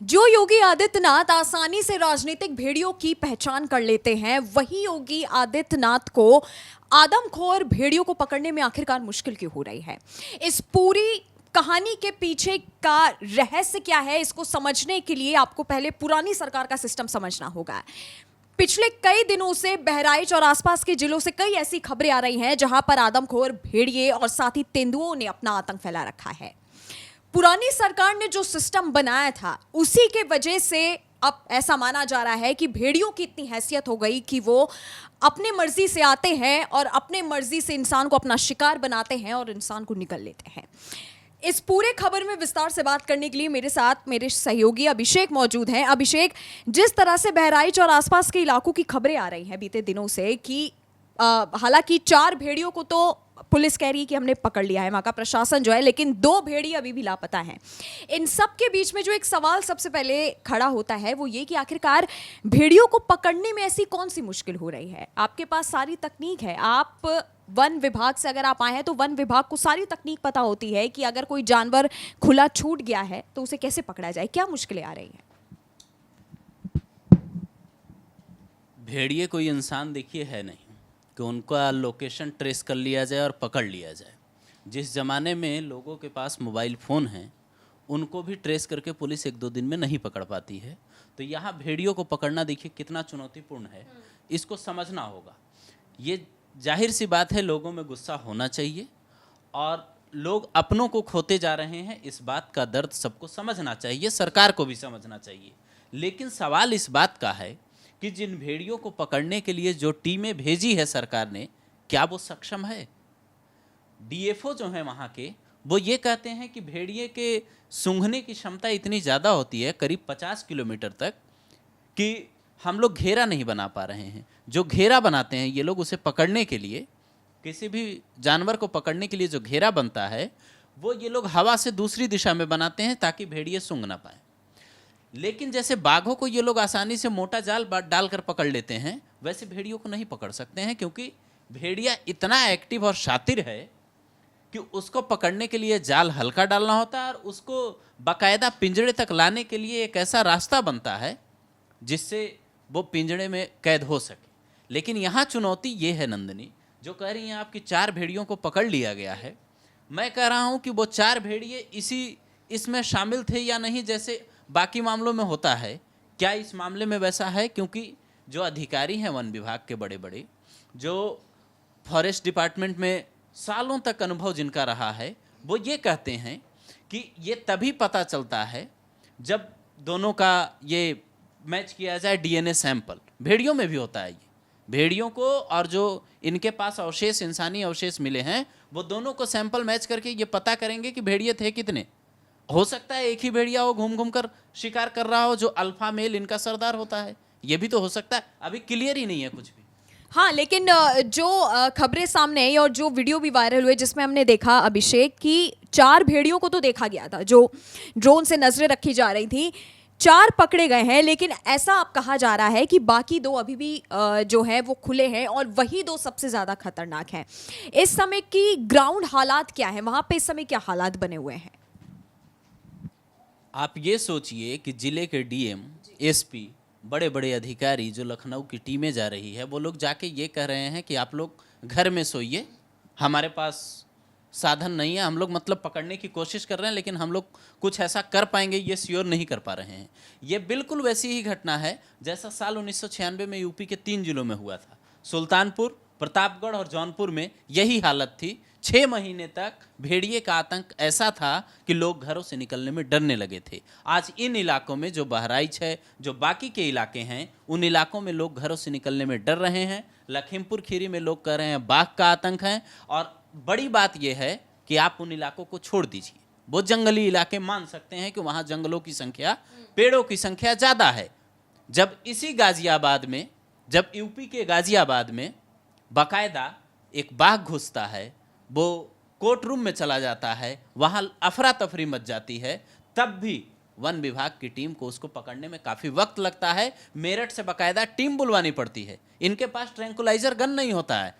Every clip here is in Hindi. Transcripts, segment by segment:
जो योगी आदित्यनाथ आसानी से राजनीतिक भेड़ियों की पहचान कर लेते हैं, वही योगी आदित्यनाथ को आदमखोर भेड़ियों को पकड़ने में आखिरकार मुश्किल क्यों हो रही है? इस पूरी कहानी के पीछे का रहस्य क्या है, इसको समझने के लिए आपको पहले पुरानी सरकार का सिस्टम समझना होगा। पिछले कई दिनों से बहराइच और आसपास के जिलों से कई ऐसी खबरें आ रही हैं जहां पर आदमखोर भेड़िए और साथ ही तेंदुओं ने अपना आतंक फैला रखा है। पुरानी सरकार ने जो सिस्टम बनाया था, उसी के वजह से अब ऐसा माना जा रहा है कि भेड़ियों की इतनी हैसियत हो गई कि वो अपने मर्जी से आते हैं और अपने मर्जी से इंसान को अपना शिकार बनाते हैं और इंसान को निकल लेते हैं। इस पूरे खबर में विस्तार से बात करने के लिए मेरे साथ मेरे सहयोगी अभिषेक मौजूद हैं। अभिषेक, जिस तरह से बहराइच और आसपास के इलाकों की खबरें आ रही हैं बीते दिनों से कि हालांकि 4 भेड़ियों को तो पुलिस कह रही है कि हमने पकड़ लिया है, वहां का प्रशासन जो है, लेकिन 2 भेड़िए अभी भी लापता हैं। इन सब के बीच में जो एक सवाल सबसे पहले खड़ा होता है वो ये कि आखिरकार भेड़ियों को पकड़ने में ऐसी कौन सी मुश्किल हो रही है? आपके पास सारी तकनीक है, आप वन विभाग से अगर आप आए हैं तो वन विभाग को सारी तकनीक पता होती है कि अगर कोई जानवर खुला छूट गया है तो उसे कैसे पकड़ा जाए। क्या मुश्किलें आ रही हैं? भेड़िए कोई इंसान देखिए है नहीं कि उनका लोकेशन ट्रेस कर लिया जाए और पकड़ लिया जाए। जिस ज़माने में लोगों के पास मोबाइल फ़ोन हैं, उनको भी ट्रेस करके पुलिस 1-2 दिन में नहीं पकड़ पाती है। तो यहाँ भेड़ियों को पकड़ना देखिए कितना चुनौतीपूर्ण है, इसको समझना होगा। ये जाहिर सी बात है, लोगों में गुस्सा होना चाहिए और लोग अपनों को खोते जा रहे हैं, इस बात का दर्द सबको समझना चाहिए, सरकार को भी समझना चाहिए। लेकिन सवाल इस बात का है कि जिन भेड़ियों को पकड़ने के लिए जो टीमें भेजी है सरकार ने, क्या वो सक्षम है? डीएफओ जो है वहाँ के, वो ये कहते हैं कि भेड़िए के सूंघने की क्षमता इतनी ज़्यादा होती है, करीब 50 किलोमीटर तक, कि हम लोग घेरा नहीं बना पा रहे हैं। जो घेरा बनाते हैं ये लोग उसे पकड़ने के लिए, किसी भी जानवर को पकड़ने के लिए जो घेरा बनता है वो ये लोग हवा से दूसरी दिशा में बनाते हैं ताकि भेड़िए सूंघ ना पाए। लेकिन जैसे बाघों को ये लोग आसानी से मोटा जाल डालकर पकड़ लेते हैं, वैसे भेड़ियों को नहीं पकड़ सकते हैं, क्योंकि भेड़िया इतना एक्टिव और शातिर है कि उसको पकड़ने के लिए जाल हल्का डालना होता है और उसको बाकायदा पिंजरे तक लाने के लिए एक ऐसा रास्ता बनता है जिससे वो पिंजरे में कैद हो सके। लेकिन यहाँ चुनौती ये है नंदिनी, जो कह रही हैं आपकी 4 भेड़ियों को पकड़ लिया गया है। मैं कह रहा हूँ कि वो 4 भेड़िए इसमें शामिल थे या नहीं, जैसे बाकी मामलों में होता है। क्या इस मामले में वैसा है? क्योंकि जो अधिकारी हैं वन विभाग के बड़े बड़े, जो फॉरेस्ट डिपार्टमेंट में सालों तक अनुभव जिनका रहा है, वो ये कहते हैं कि ये तभी पता चलता है जब दोनों का ये मैच किया जाए डीएनए सैंपल। भेड़ियों में भी होता है ये। भेड़ियों को और जो इनके पास अवशेष, इंसानी अवशेष मिले हैं, वो दोनों को सैंपल मैच करके ये पता करेंगे कि भेड़िए थे कितने। हो सकता है एक ही भेड़िया हो घूम घूम कर शिकार कर रहा हो, जो अल्फा मेल इनका सरदार होता है, ये भी तो हो सकता है। अभी क्लियर ही नहीं है कुछ भी। हाँ, लेकिन जो खबरें सामने आई और जो वीडियो भी वायरल हुए जिसमें हमने देखा अभिषेक कि 4 भेड़ियों को तो देखा गया था, जो ड्रोन से नजरें रखी जा रही थी। 4 पकड़े गए हैं, लेकिन ऐसा अब कहा जा रहा है कि बाकी 2 अभी भी जो है वो खुले हैं और वही 2 सबसे ज्यादा खतरनाक हैं। इस समय की ग्राउंड हालात क्या है वहां पे? इस समय क्या हालात बने हुए हैं? आप ये सोचिए कि जिले के डीएम, एसपी, बड़े बड़े अधिकारी जो लखनऊ की टीमें जा रही है, वो लोग जाके ये कह रहे हैं कि आप लोग घर में सोइए, हमारे पास साधन नहीं है, हम लोग मतलब पकड़ने की कोशिश कर रहे हैं, लेकिन हम लोग कुछ ऐसा कर पाएंगे ये श्योर नहीं कर पा रहे हैं। ये बिल्कुल वैसी ही घटना है जैसा साल 1996 में यूपी के 3 जिलों में हुआ था। सुल्तानपुर, प्रतापगढ़ और जौनपुर में यही हालत थी। 6 महीने तक भेड़िए का आतंक ऐसा था कि लोग घरों से निकलने में डरने लगे थे। आज इन इलाकों में, जो बहराइच है, जो बाकी के इलाके हैं, उन इलाकों में लोग घरों से निकलने में डर रहे हैं। लखीमपुर खीरी में लोग कह रहे हैं बाघ का आतंक है। और बड़ी बात यह है कि आप उन इलाकों को छोड़ दीजिए, वो जंगली इलाके मान सकते हैं कि वहाँ जंगलों की संख्या, पेड़ों की संख्या ज़्यादा है। जब इसी गाजियाबाद में, जब यूपी के गाजियाबाद में बाकायदा एक बाघ घुसता है, वो कोर्ट रूम में चला जाता है, वहाँ अफरा तफरी मच जाती है, तब भी वन विभाग की टीम को उसको पकड़ने में काफ़ी वक्त लगता है। मेरठ से बाकायदा टीम बुलवानी पड़ती है। इनके पास ट्रैंकुलाइजर गन नहीं होता है।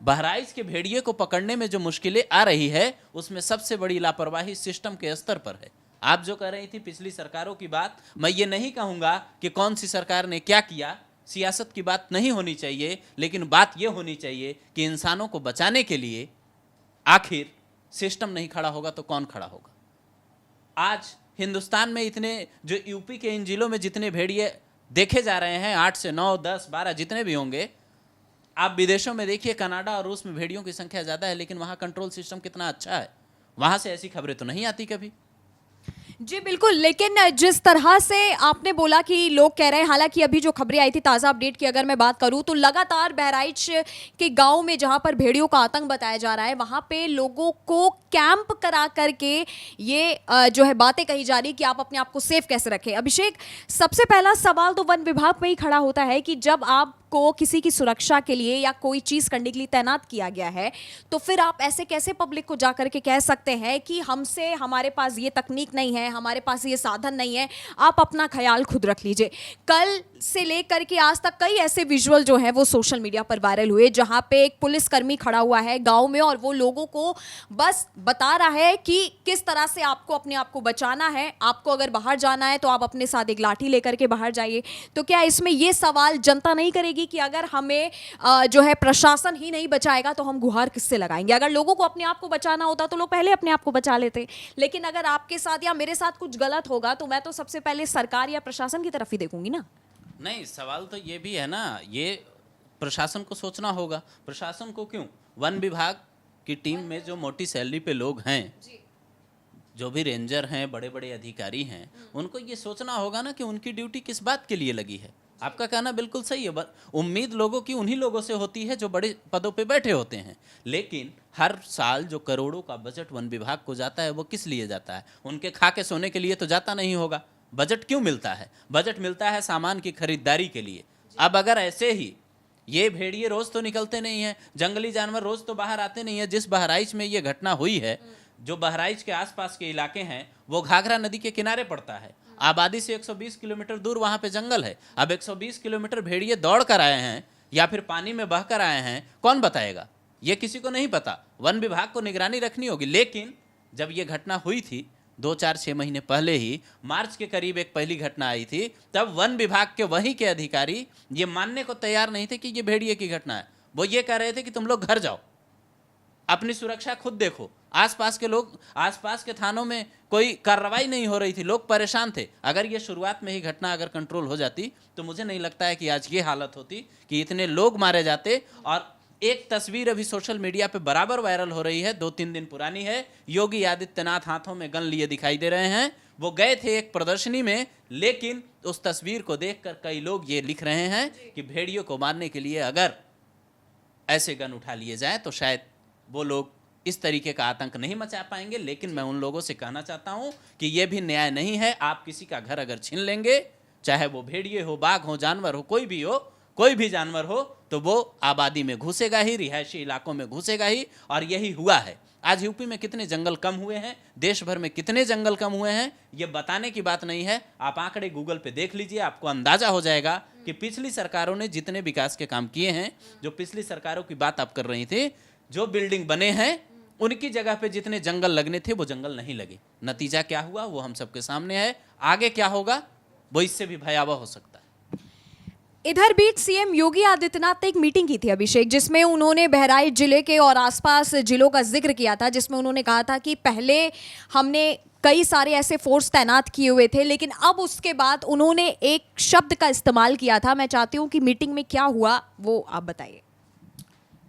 बहराइच के भेड़िए को पकड़ने में जो मुश्किलें आ रही है, उसमें सबसे बड़ी लापरवाही सिस्टम के स्तर पर है। आप जो कर रही थी पिछली सरकारों की बात, मैं ये नहीं कहूंगा कि कौन सी सरकार ने क्या किया, सियासत की बात नहीं होनी चाहिए, लेकिन बात यह होनी चाहिए कि इंसानों को बचाने के लिए आखिर सिस्टम नहीं खड़ा होगा तो कौन खड़ा होगा। आज हिंदुस्तान में इतने, जो यूपी के इन जिलों में जितने भेड़िए देखे जा रहे हैं, 8 से 9, 10, 12 जितने भी होंगे, आप विदेशों में देखिए, कनाडा और रूस में भेड़ियों की संख्या ज़्यादा है, लेकिन वहाँ कंट्रोल सिस्टम कितना अच्छा है, वहाँ से ऐसी खबरें तो नहीं आती कभी। जी बिल्कुल, लेकिन जिस तरह से आपने बोला कि लोग कह रहे हैं, हालांकि अभी जो खबरें आई थी ताज़ा अपडेट की अगर मैं बात करूं तो लगातार बहराइच के गांव में जहां पर भेड़ियों का आतंक बताया जा रहा है, वहां पे लोगों को कैंप करा करके ये जो है बातें कही जा रही कि आप अपने आप को सेफ कैसे रखें। अभिषेक, सबसे पहला सवाल तो वन विभाग में ही खड़ा होता है कि जब आप को किसी की सुरक्षा के लिए या कोई चीज करने के लिए तैनात किया गया है, तो फिर आप ऐसे कैसे पब्लिक को जाकर के कह सकते हैं कि हमसे, हमारे पास ये तकनीक नहीं है, हमारे पास ये साधन नहीं है, आप अपना ख्याल खुद रख लीजिए। कल से लेकर के आज तक कई ऐसे विजुअल जो है वो सोशल मीडिया पर वायरल हुए जहां पे एक पुलिसकर्मी खड़ा हुआ है गांव में और वो लोगों को बस बता रहा है कि किस तरह से आपको अपने आप को बचाना है, आपको अगर बाहर जाना है तो आप अपने साथ एक लाठी लेकर के बाहर जाइए। तो क्या इसमें ये सवाल जनता नहीं करेगी कि अगर हमें जो है प्रशासन ही नहीं बचाएगा तो हम गुहार किससे लगाएंगे? अगर लोगों को अपने आप को बचाना होता तो लोग पहले अपने आप को बचा लेते, लेकिन अगर आपके साथ या मेरे साथ कुछ गलत होगा तो मैं तो सबसे पहले सरकार या प्रशासन की तरफ ही देखूंगी ना। नहीं, सवाल तो ये भी है ना, ये प्रशासन को सोचना होगा। प्रशासन को क्यों, वन विभाग की टीम में जो मोटी सैलरी पे लोग हैं, जो भी रेंजर हैं, बड़े बड़े अधिकारी हैं, उनको ये सोचना होगा ना कि उनकी ड्यूटी किस बात के लिए लगी है। आपका कहना बिल्कुल सही है, उम्मीद लोगों की उन्हीं लोगों से होती है जो बड़े पदों पे बैठे होते हैं, लेकिन हर साल जो करोड़ों का बजट वन विभाग को जाता है वो किस लिए जाता है? उनके खा के सोने के लिए तो जाता नहीं होगा। बजट क्यों मिलता है? बजट मिलता है सामान की खरीदारी के लिए। अब अगर ऐसे ही ये भेड़िए रोज तो निकलते नहीं हैं, जंगली जानवर रोज तो बाहर आते नहीं है। जिस बहराइच में ये घटना हुई है, जो बहराइच के आसपास के इलाके हैं, वो घाघरा नदी के किनारे पड़ता है। आबादी से 120 किलोमीटर दूर वहां पे जंगल है। अब 120 किलोमीटर भेड़िए दौड़ कर आए हैं या फिर पानी में बह कर आए हैं, कौन बताएगा? ये किसी को नहीं पता। वन विभाग को निगरानी रखनी होगी। लेकिन जब ये घटना हुई थी 2, 4, 6 महीने पहले ही, मार्च के करीब एक पहली घटना आई थी, तब वन विभाग के वहीं के अधिकारी ये मानने को तैयार नहीं थे कि ये भेड़िए की घटना है। वो ये कह रहे थे कि तुम लोग घर जाओ, अपनी सुरक्षा खुद देखो। आसपास के लोग, आसपास के थानों में कोई कार्रवाई नहीं हो रही थी, लोग परेशान थे। अगर ये शुरुआत में ही घटना अगर कंट्रोल हो जाती तो मुझे नहीं लगता है कि आज ये हालत होती कि इतने लोग मारे जाते। और एक तस्वीर अभी सोशल मीडिया पे बराबर वायरल हो रही है, 2-3 दिन पुरानी है। योगी आदित्यनाथ हाथों में गन लिए दिखाई दे रहे हैं। वो गए थे एक प्रदर्शनी में, लेकिन उस तस्वीर को देखकर कई लोग ये लिख रहे हैं कि भेड़ियों को मारने के लिए अगर ऐसे गन उठा लिए जाए तो शायद वो लोग इस तरीके का आतंक नहीं मचा पाएंगे। लेकिन मैं उन लोगों से कहना चाहता हूं कि यह भी न्याय नहीं है। आप किसी का घर अगर छीन लेंगे, चाहे वो भेड़िए हो, बाघ हो, जानवर हो, कोई भी हो, कोई भी जानवर हो, तो वो आबादी में घुसेगा ही, रिहायशी इलाकों में घुसेगा ही। और यही हुआ है। आज यूपी में कितने जंगल कम हुए हैं, देश भर में कितने जंगल कम हुए हैं, ये बताने की बात नहीं है। आप आंकड़े गूगल पे देख लीजिए, आपको अंदाजा हो जाएगा कि पिछली सरकारों ने जितने विकास के काम किए हैं, जो पिछली सरकारों की बात आप कर रही थी, जो बिल्डिंग बने हैं, उनकी जगह पे जितने जंगल लगने थे वो जंगल नहीं लगे। नतीजा क्या हुआ वो हम सबके सामने है। आगे क्या होगा वो इससे भी भयावह हो सकता है। इधर बीच सीएम योगी आदित्यनाथ ने एक मीटिंग की थी अभिषेक, जिसमें उन्होंने बहराइच जिले के और आसपास जिलों का जिक्र किया था, जिसमें उन्होंने कहा था कि पहले हमने कई सारे ऐसे फोर्स तैनात किए हुए थे, लेकिन अब उसके बाद उन्होंने एक शब्द का इस्तेमाल किया था। मैं चाहती हूँ कि मीटिंग में क्या हुआ वो आप बताइए।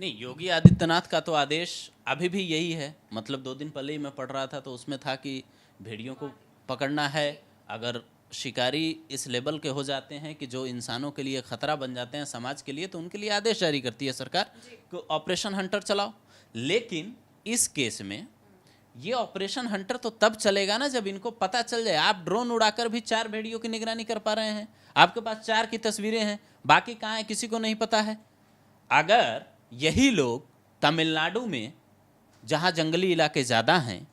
नहीं, योगी आदित्यनाथ का तो आदेश अभी भी यही है। मतलब 2 दिन पहले ही मैं पढ़ रहा था तो उसमें था कि भेड़ियों को पकड़ना है। अगर शिकारी इस लेवल के हो जाते हैं कि जो इंसानों के लिए खतरा बन जाते हैं, समाज के लिए, तो उनके लिए आदेश जारी करती है सरकार कि ऑपरेशन हंटर चलाओ। लेकिन इस केस में ये ऑपरेशन हंटर तो तब चलेगा ना जब इनको पता चल जाए। आप ड्रोन उड़ाकर भी 4 भेड़ियों की निगरानी कर पा रहे हैं, आपके पास 4 की तस्वीरें हैं, बाकी कहाँ है किसी को नहीं पता है। अगर यही लोग तमिलनाडु में, जहाँ जंगली इलाके ज़्यादा हैं,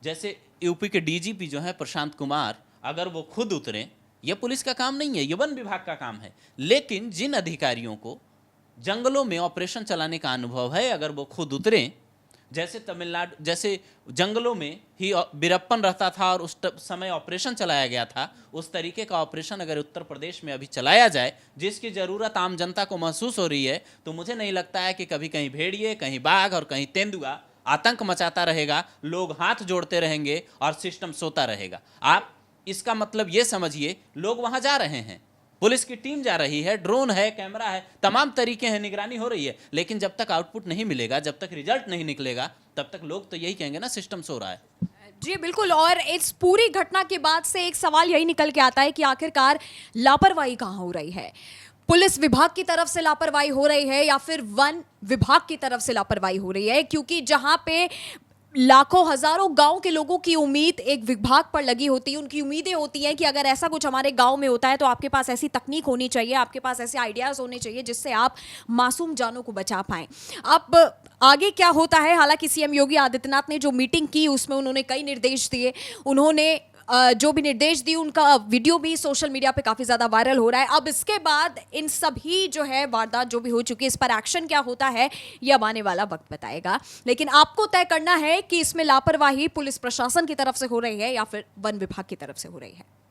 जैसे यूपी के डीजीपी जो हैं प्रशांत कुमार, अगर वो खुद उतरें, ये पुलिस का काम नहीं है, ये वन विभाग का काम है। लेकिन जिन अधिकारियों को जंगलों में ऑपरेशन चलाने का अनुभव है, अगर वो खुद उतरें, जैसे तमिलनाडु, जैसे जंगलों में ही वीरप्पन रहता था और उस समय ऑपरेशन चलाया गया था, उस तरीके का ऑपरेशन अगर उत्तर प्रदेश में अभी चलाया जाए, जिसकी ज़रूरत आम जनता को महसूस हो रही है, तो मुझे नहीं लगता है कि कभी कहीं भेड़िए, कहीं बाघ और कहीं तेंदुआ आतंक मचाता रहेगा, लोग हाथ जोड़ते रहेंगे और सिस्टम सोता रहेगा। आप इसका मतलब ये समझिए, लोग वहाँ जा रहे हैं, पुलिस की टीम जा रही है, ड्रोन है, कैमरा है, तमाम तरीके हैं, निगरानी हो रही है, लेकिन जब तक आउटपुट नहीं मिलेगा, जब तक रिजल्ट नहीं निकलेगा, तब तक लोग तो यही कहेंगे ना, सिस्टम सो रहा है। जी बिल्कुल। और इस पूरी घटना के बाद से एक सवाल यही निकल के आता है कि आखिरकार लापरवाही कहाँ हो रही है? पुलिस विभाग की तरफ से लापरवाही हो रही है या फिर वन विभाग की तरफ से लापरवाही हो रही है? क्योंकि जहां पे लाखों हजारों गांव के लोगों की उम्मीद एक विभाग पर लगी होती है, उनकी उम्मीदें होती हैं कि अगर ऐसा कुछ हमारे गांव में होता है तो आपके पास ऐसी तकनीक होनी चाहिए, आपके पास ऐसे आइडियाज होने चाहिए जिससे आप मासूम जानों को बचा पाएं। अब आगे क्या होता है? हालांकि सीएम योगी आदित्यनाथ ने जो मीटिंग की उसमें उन्होंने कई निर्देश दिए, उन्होंने जो भी निर्देश दिए उनका वीडियो भी सोशल मीडिया पे काफी ज्यादा वायरल हो रहा है। अब इसके बाद इन सभी जो है वारदात जो भी हो चुकी है, इस पर एक्शन क्या होता है ये अब आने वाला वक्त बताएगा। लेकिन आपको तय करना है कि इसमें लापरवाही पुलिस प्रशासन की तरफ से हो रही है या फिर वन विभाग की तरफ से हो रही है।